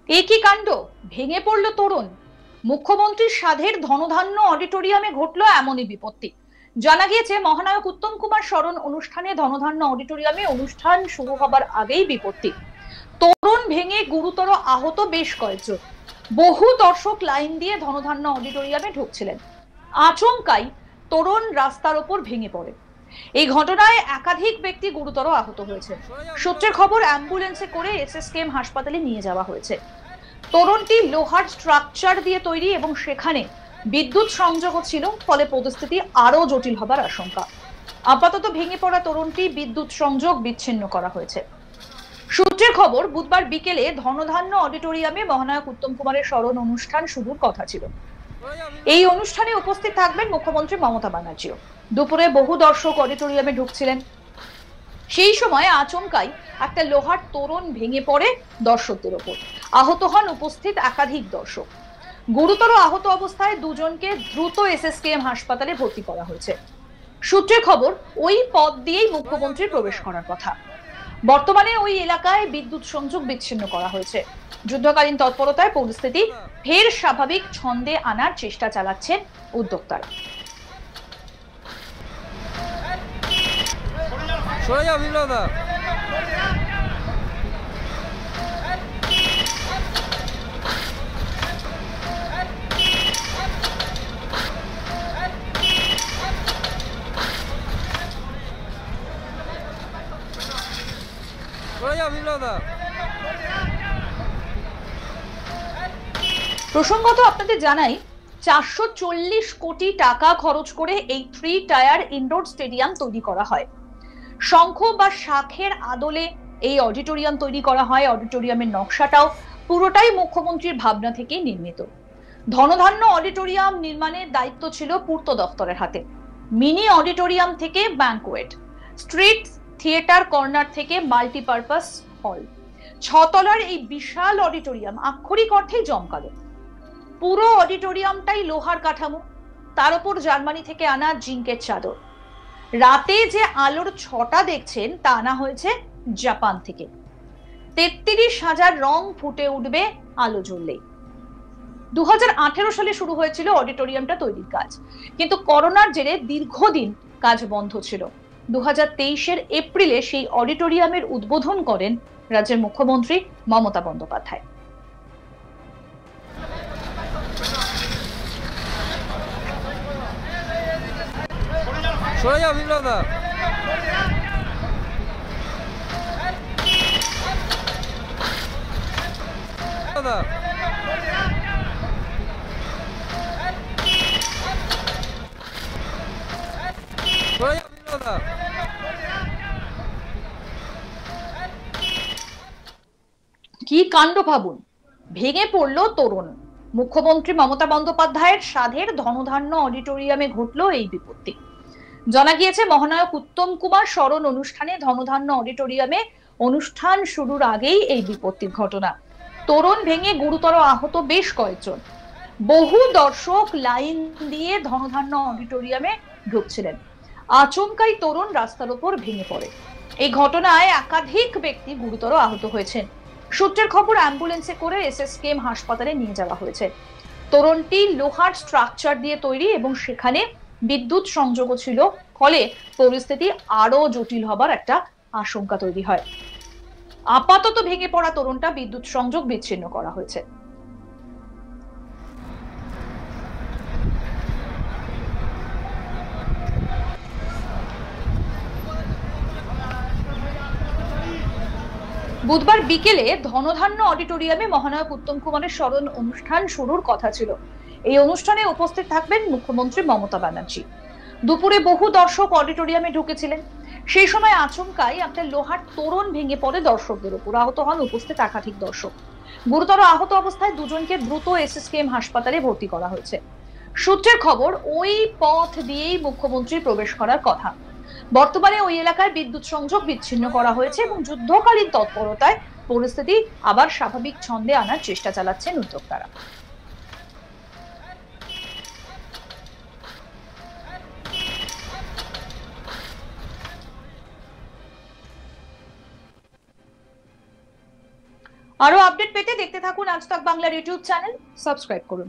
একই কাণ্ড, ভেঙে পড়ল তোরণ। মুখ্যমন্ত্রীর সাধের ধনধান্য অডিটোরিয়ামে ঘটলো এমনই বিপত্তি। জানা গিয়েছে, মহানায়ক উত্তম কুমার স্মরণ অনুষ্ঠানে ধনধান্য অডিটোরিয়ামে অনুষ্ঠান শুরু হবার আগেই বিপত্তি। তোরণ ভেঙে গুরুতর আহত বেশ কয়েকজন। বহু দর্শক লাইন দিয়ে ধনধান্য অডিটোরিয়ামে ঢুকছিলেন। আচমকাই তোরণ রাস্তার ওপর ভেঙে পড়ে। এই ঘটনায় একাধিক ব্যক্তি গুরুতর আহত হয়েছে। সূত্রের খবর, অ্যাম্বুলেন্সে করে এসএসকেএম হাসপাতালে নিয়ে যাওয়া হয়েছে। তোরণটি লোহার স্ট্রাকচার দিয়ে তৈরি এবং সেখানে বিদ্যুৎ সংযোগও ছিল, ফলে পরিস্থিতি আরো জটিল হবার আশঙ্কা। আপাতত ভেঙে পড়া তোরণটি বিদ্যুৎ সংযোগ বিচ্ছিন্ন করা হয়েছে। সূত্রের খবর, বুধবার বিকেলে ধনধান্য অডিটোরিয়ামে মহানায়ক উত্তম কুমারের স্মরণ অনুষ্ঠান শুরুর কথা ছিল। এই অনুষ্ঠানে উপস্থিত থাকবেন মুখ্যমন্ত্রী মমতা ব্যানার্জিও। দুপুরে বহু দর্শক অডিটোরিয়ামে ঢুকছিলেন। সেই সময় আচমকাই একটা লোহার তোরণ ভেঙে পড়ে দর্শকদের ওপর। আহত হন উপস্থিত একাধিক দর্শক। গুরুতর আহত অবস্থায় দুজনকে দ্রুত এসএসকেএম হাসপাতালে ভর্তি করা হয়েছে। সূত্রের খবর, ওই পথ দিয়েই মুখ্যমন্ত্রীর প্রবেশ করার কথা। বর্তমানে ওই এলাকায় বিদ্যুৎ সংযোগ বিচ্ছিন্ন করা হয়েছে। যুদ্ধকালীন তৎপরতায় পরিস্থিতি ফের স্বাভাবিক ছন্দে আনার চেষ্টা চালাচ্ছেন উদ্যোক্তারা। প্রসঙ্গত আপনাদের জানাই, 440 কোটি টাকা খরচ করে এই 3 টায়ার ইনডোর স্টেডিয়াম তৈরি করা হয়। শঙ্খ বা শাঁখের আদলে এই অডিটোরিয়াম তৈরি করা হয়। অডিটোরিয়ামের নকশাটাও পুরোটাই মুখ্যমন্ত্রীর ভাবনা থেকে নির্মিত। ধনধান্য অডিটোরিয়াম নির্মাণের দায়িত্ব ছিল পূর্ত দপ্তরের হাতে। মিনি অডিটোরিয়াম থেকে ব্যাংকোয়েট, স্ট্রিট থিয়েটার কর্নার থেকে মাল্টিপারপাস হল, 6 তলার এই বিশাল অডিটোরিয়াম আক্ষরিক অর্থেই জমকালো। পুরো অডিটোরিয়ামটাই লোহার কাঠামো, তার উপর জার্মানি থেকে আনা জিঙ্কের চাদর। রাতে যে আলোর ছটা দেখছেন তা আনা হয়েছে জাপান থেকে। 33,000 রং ফুটে উঠবে আলো জ্বললেই। 2018 সালে শুরু হয়েছিল অডিটোরিয়ামটা তৈরির কাজ, কিন্তু করোনার জেরে দীর্ঘদিন কাজ বন্ধ ছিল। 2023 এপ্রিলে সেই অডিটোরিয়ামের উদ্বোধন করেন রাজ্যের মুখ্যমন্ত্রী মমতা বন্দ্যোপাধ্যায়। কি কাণ্ড ভাবুন, ভেঙে পড়ল তোরণ। মুখ্যমন্ত্রী মমতা বন্দ্যোপাধ্যায়ের সাধের ধনধান্য অডিটোরিয়ামে ঘটলো এই বিপত্তি। জানা গিয়েছে, মহানায়ক উত্তম কুমার স্মরণ অনুষ্ঠানে ধনধান্য অডিটোরিয়ামে অনুষ্ঠান শুরুর আগেই এই বিপত্তির ঘটনা। তোরণ ভেঙে গুরুতর আহত বেশ কয়েকজন। বহু দর্শক লাইন দিয়ে ধনধান্য অডিটোরিয়ামে ঢুকছিলেন। আচমকাই তোরণ রাস্তার উপর ভেঙে পড়ে। এই ঘটনায় একাধিক ব্যক্তি গুরুতর আহত হয়েছেন। সূত্রের খবর, অ্যাম্বুলেন্সে করে এসএসকেএম হাসপাতালে নিয়ে যাওয়া হয়েছে। তোরণটি লোহার স্ট্রাকচার দিয়ে তৈরি এবং সেখানে বিদ্যুৎ সংযোগও ছিল, ফলে পরিস্থিতি আরো জটিল হবার একটা আশঙ্কা তৈরি হয়। আপাতত ভেঙে পড়া তোরণটা বিদ্যুৎ সংযোগ বিচ্ছিন্ন করা হয়েছে। বুধবার বিকেলে ধনধান্য অডিটোরিয়ামে মহানায়ক উত্তম কুমারের স্মরণ অনুষ্ঠান শুরুর কথা ছিল। এই অনুষ্ঠানে উপস্থিত থাকবেন মুখ্যমন্ত্রী মমতা ব্যানার্জি। দুপুরে বহু দর্শক অডিটোরিয়ামে ঢুকেছিলেন। সেই সময় আচমকাই একটা লোহার তোরণ ভেঙে পড়ে দর্শকদের উপর। আহত হন উপস্থিত একাধিক দর্শক। গুরুতর আহত অবস্থায় দুজনকে দ্রুত এসএসকেএম হাসপাতালে ভর্তি করা হয়েছে। সূত্রের খবর, ওই পথ দিয়েই মুখ্যমন্ত্রীর প্রবেশ করার কথা। বর্তমানে ওই এলাকায় বিদ্যুৎ সংযোগ বিচ্ছিন্ন করা হয়েছে এবং যুদ্ধকালীন তৎপরতায় পরিস্থিতি আবার স্বাভাবিক ছন্দে আনার চেষ্টা চালাচ্ছেন উদ্যোক্তারা। আরো আপডেট পেতে দেখতে থাকুন আজ তাক বাংলার ইউটিউব চ্যানেল, সাবস্ক্রাইব করুন।